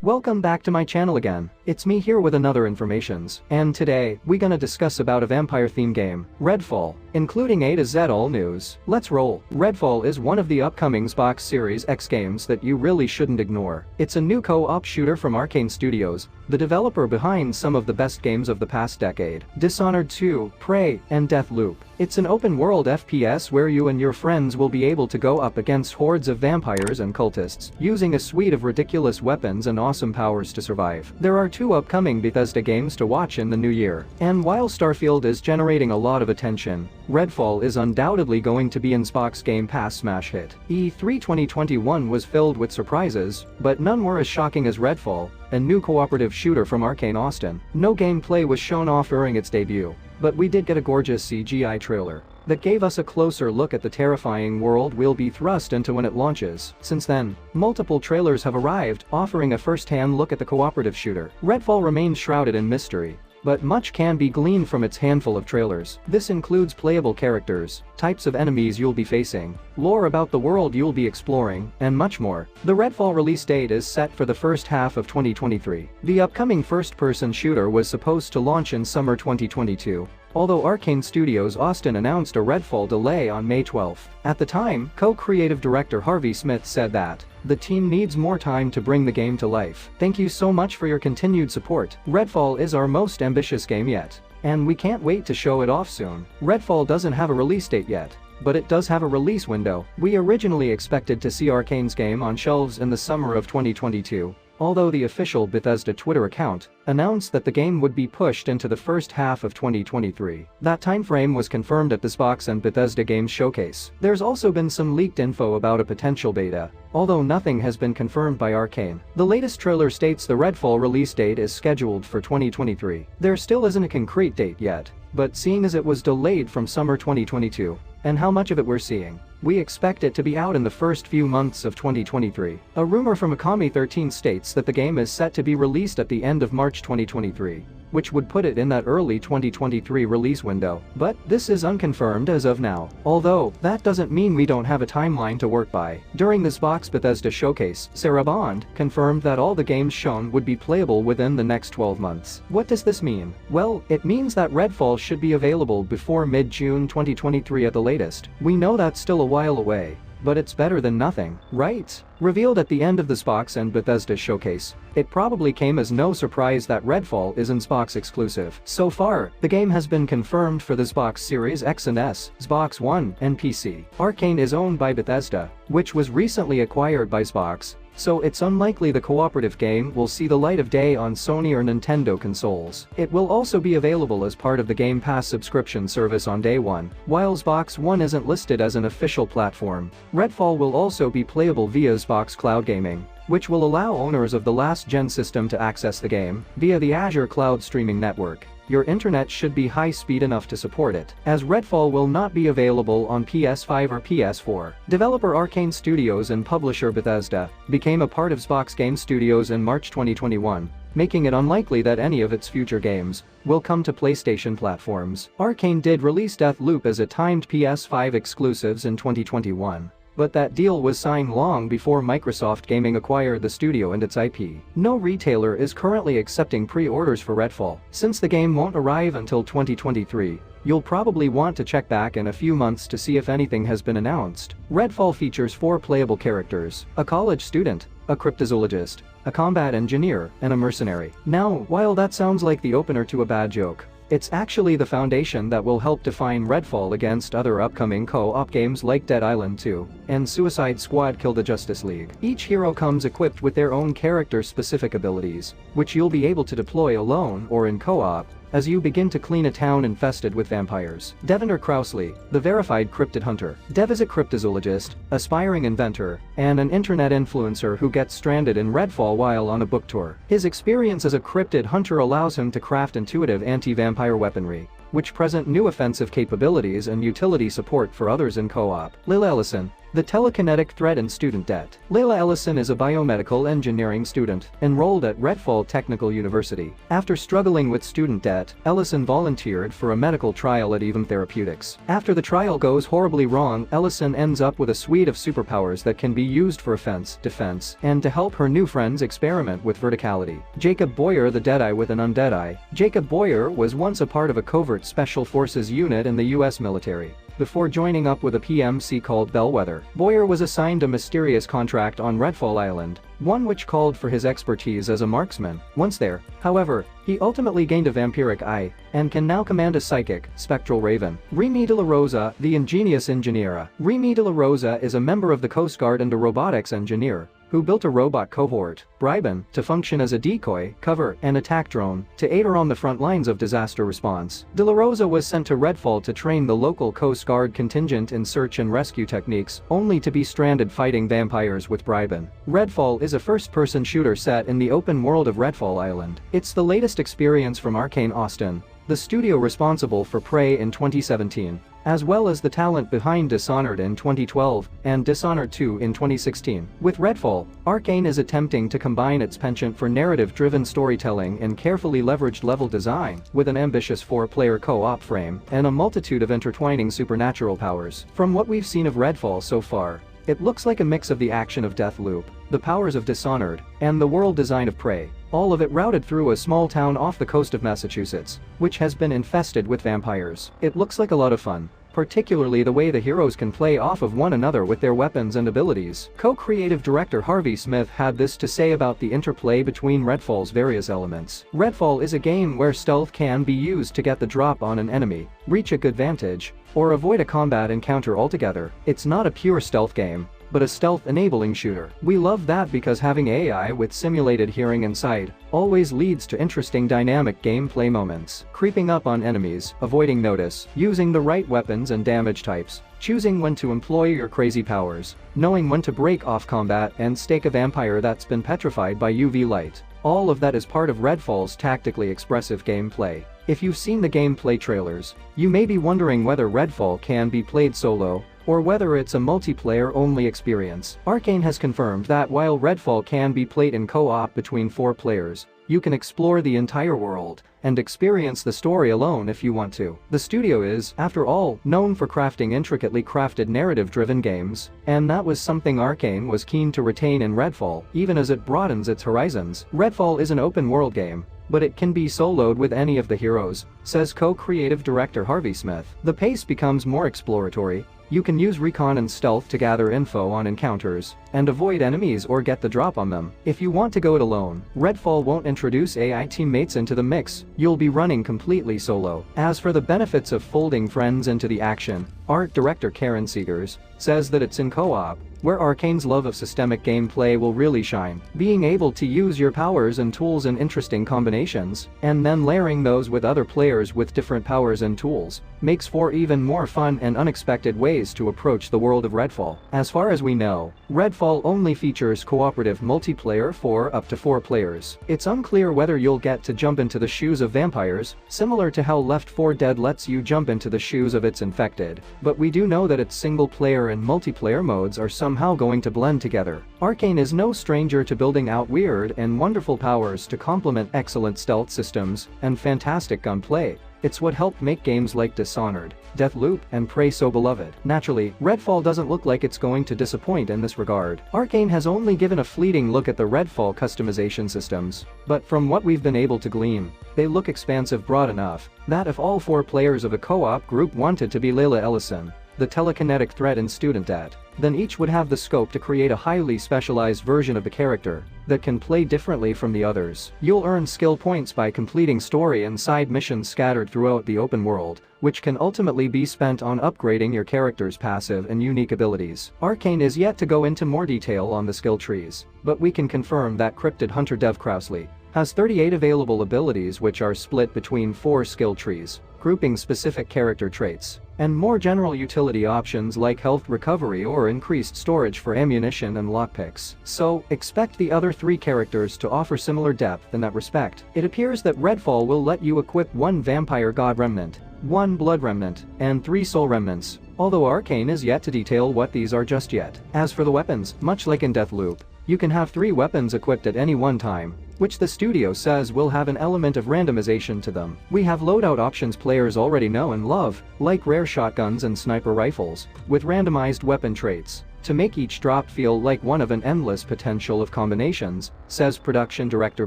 Welcome back to my channel again. It's me here with another informations, and today, we gonna discuss about a vampire theme game, Redfall, including A to Z all news. Let's roll. Redfall is one of the upcoming Xbox Series X games that you really shouldn't ignore. It's a new co-op shooter from Arcane Studios, the developer behind some of the best games of the past decade, Dishonored 2, Prey, and Deathloop. It's an open-world FPS where you and your friends will be able to go up against hordes of vampires and cultists, using a suite of ridiculous weapons and awesome powers to survive. There are two upcoming Bethesda games to watch in the new year, and while STARFIELD is generating a lot of attention, Redfall is undoubtedly going to be an Xbox Game Pass smash hit. E3 2021 was filled with surprises, but none were as shocking as Redfall, a new cooperative shooter from Arcane Austin. No gameplay was shown off during its debut, but we did get a gorgeous CGI trailer that gave us a closer look at the terrifying world we'll be thrust into when it launches. Since then, multiple trailers have arrived, offering a first-hand look at the cooperative shooter. Redfall remains shrouded in mystery, but much can be gleaned from its handful of trailers. This includes playable characters, types of enemies you'll be facing, lore about the world you'll be exploring, and much more. The Redfall release date is set for the first half of 2023. The upcoming first-person shooter was supposed to launch in summer 2022, although Arcane Studios Austin announced a Redfall delay on May 12. At the time, co-creative director Harvey Smith said that the team needs more time to bring the game to life. Thank you so much for your continued support. Redfall is our most ambitious game yet, and we can't wait to show it off soon. Redfall doesn't have a release date yet, but it does have a release window. We originally expected to see Arcane's game on shelves in the summer of 2022. Although the official Bethesda Twitter account announced that the game would be pushed into the first half of 2023. That timeframe was confirmed at the Xbox and Bethesda Games Showcase. There's also been some leaked info about a potential beta, although nothing has been confirmed by Arcane. The latest trailer states the Redfall release date is scheduled for 2023. There still isn't a concrete date yet, but seeing as it was delayed from summer 2022, and how much of it we're seeing, we expect it to be out in the first few months of 2023. A rumor from Akami 13 states that the game is set to be released at the end of March 2023, which would put it in that early 2023 release window. But this is unconfirmed as of now. Although, that doesn't mean we don't have a timeline to work by. During this Xbox Bethesda showcase, Sarah Bond confirmed that all the games shown would be playable within the next 12 months. What does this mean? Well, it means that Redfall should be available before mid-June 2023 at the latest. We know that's still a while away, but it's better than nothing, right? Revealed at the end of the Xbox and Bethesda showcase, it probably came as no surprise that Redfall is an Xbox exclusive. So far, the game has been confirmed for the Xbox Series X and S, Xbox One, and PC. Arcane is owned by Bethesda, which was recently acquired by Xbox, so it's unlikely the cooperative game will see the light of day on Sony or Nintendo consoles. It will also be available as part of the Game Pass subscription service on day one. While Xbox One isn't listed as an official platform, Redfall will also be playable via Xbox Cloud Gaming, which will allow owners of the last-gen system to access the game via the Azure Cloud Streaming Network. Your internet should be high-speed enough to support it, as Redfall will not be available on PS5 or PS4. Developer Arcane Studios and publisher Bethesda became a part of Xbox Game Studios in March 2021, making it unlikely that any of its future games will come to PlayStation platforms. Arcane did release Deathloop as a timed PS5 exclusives in 2021. But that deal was signed long before Microsoft Gaming acquired the studio and its IP. No retailer is currently accepting pre-orders for Redfall. Since the game won't arrive until 2023, you'll probably want to check back in a few months to see if anything has been announced. Redfall features 4 playable characters: a college student, a cryptozoologist, a combat engineer, and a mercenary. Now, while that sounds like the opener to a bad joke, it's actually the foundation that will help define Redfall against other upcoming co-op games like Dead Island 2 and Suicide Squad Kill the Justice League. Each hero comes equipped with their own character-specific abilities, which you'll be able to deploy alone or in co-op as you begin to clean a town infested with vampires. Devender Krausley, the verified cryptid hunter. Dev is a cryptozoologist, aspiring inventor, and an internet influencer who gets stranded in Redfall while on a book tour. His experience as a cryptid hunter allows him to craft intuitive anti-vampire weaponry, which present new offensive capabilities and utility support for others in co-op. Lil Ellison, The telekinetic threat and student debt. Layla Ellison is a biomedical engineering student enrolled at Redfall Technical University. After struggling with student debt, Ellison volunteered for a medical trial at Even Therapeutics. After the trial goes horribly wrong, Ellison ends up with a suite of superpowers that can be used for offense, defense, and to help her new friends experiment with verticality. Jacob Boyer, the Deadeye with an undead eye. Jacob Boyer was once a part of a covert special forces unit in the US military. Before joining up with a PMC called Bellwether, Boyer was assigned a mysterious contract on Redfall Island, one which called for his expertise as a marksman. Once there, however, he ultimately gained a vampiric eye, and can now command a psychic, spectral raven. Remy de la Rosa, the ingenious engineer. Remy de la Rosa is a member of the Coast Guard and a robotics engineer, who built a robot cohort, Briben, to function as a decoy, cover, and attack drone, to aid her on the front lines of disaster response. De La Rosa was sent to Redfall to train the local Coast Guard contingent in search and rescue techniques, only to be stranded fighting vampires with Briben. Redfall is a first-person shooter set in the open world of Redfall Island. It's the latest experience from Arcane Austin, the studio responsible for Prey in 2017, as well as the talent behind Dishonored in 2012 and Dishonored 2 in 2016. With Redfall, Arcane is attempting to combine its penchant for narrative-driven storytelling and carefully leveraged level design with an ambitious 4-player co-op frame and a multitude of intertwining supernatural powers. From what we've seen of Redfall so far, it looks like a mix of the action of Deathloop, the powers of Dishonored, and the world design of Prey, all of it routed through a small town off the coast of Massachusetts, which has been infested with vampires. It looks like a lot of fun, particularly the way the heroes can play off of one another with their weapons and abilities. Co-creative director Harvey Smith had this to say about the interplay between Redfall's various elements. Redfall is a game where stealth can be used to get the drop on an enemy, reach a good vantage, or avoid a combat encounter altogether. It's not a pure stealth game, but a stealth-enabling shooter. We love that because having AI with simulated hearing and sight always leads to interesting dynamic gameplay moments. Creeping up on enemies, avoiding notice, using the right weapons and damage types, choosing when to employ your crazy powers, knowing when to break off combat and stake a vampire that's been petrified by UV light. All of that is part of Redfall's tactically expressive gameplay. If you've seen the gameplay trailers, you may be wondering whether Redfall can be played solo, or whether it's a multiplayer-only experience. Arcane has confirmed that while Redfall can be played in co-op between 4 players, you can explore the entire world and experience the story alone if you want to. The studio is, after all, known for crafting intricately crafted narrative-driven games, and that was something Arcane was keen to retain in Redfall, even as it broadens its horizons. Redfall is an open-world game, but it can be soloed with any of the heroes, says co-creative director Harvey Smith. The pace becomes more exploratory. You can use recon and stealth to gather info on encounters and avoid enemies or get the drop on them. If you want to go it alone, Redfall won't introduce AI teammates into the mix. You'll be running completely solo. As for the benefits of folding friends into the action, art director Karen Seegers says that it's in co-op where Arcane's love of systemic gameplay will really shine. Being able to use your powers and tools in interesting combinations, and then layering those with other players with different powers and tools, makes for even more fun and unexpected ways to approach the world of Redfall. As far as we know, Redfall only features cooperative multiplayer for up to 4 players. It's unclear whether you'll get to jump into the shoes of vampires, similar to how Left 4 Dead lets you jump into the shoes of its infected, but we do know that its single-player and multiplayer modes are somehow going to blend together. Arcane is no stranger to building out weird and wonderful powers to complement excellent stealth systems and fantastic gunplay. It's what helped make games like Dishonored, Deathloop, and Prey so beloved. Naturally, Redfall doesn't look like it's going to disappoint in this regard. Arcane has only given a fleeting look at the Redfall customization systems, but from what we've been able to glean, they look expansive broad enough that if all 4 players of a co-op group wanted to be Layla Ellison, the telekinetic threat and student debt, then each would have the scope to create a highly specialized version of the character that can play differently from the others. You'll earn skill points by completing story and side missions scattered throughout the open world, which can ultimately be spent on upgrading your character's passive and unique abilities. Arcane is yet to go into more detail on the skill trees, but we can confirm that Cryptid Hunter Dev Krausley has 38 available abilities which are split between 4 skill trees, grouping specific character traits, and more general utility options like health recovery or increased storage for ammunition and lockpicks. So, expect the other 3 characters to offer similar depth in that respect. It appears that Redfall will let you equip 1 Vampire God Remnant, 1 Blood Remnant, and 3 Soul Remnants, although Arcane is yet to detail what these are just yet. As for the weapons, much like in Deathloop, you can have 3 weapons equipped at any one time, which the studio says will have an element of randomization to them. We have loadout options players already know and love, like rare shotguns and sniper rifles, with randomized weapon traits, to make each drop feel like one of an endless potential of combinations, says production director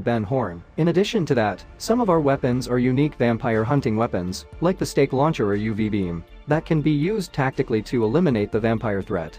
Ben Horn. In addition to that, some of our weapons are unique vampire hunting weapons, like the stake launcher or UV beam, that can be used tactically to eliminate the vampire threat.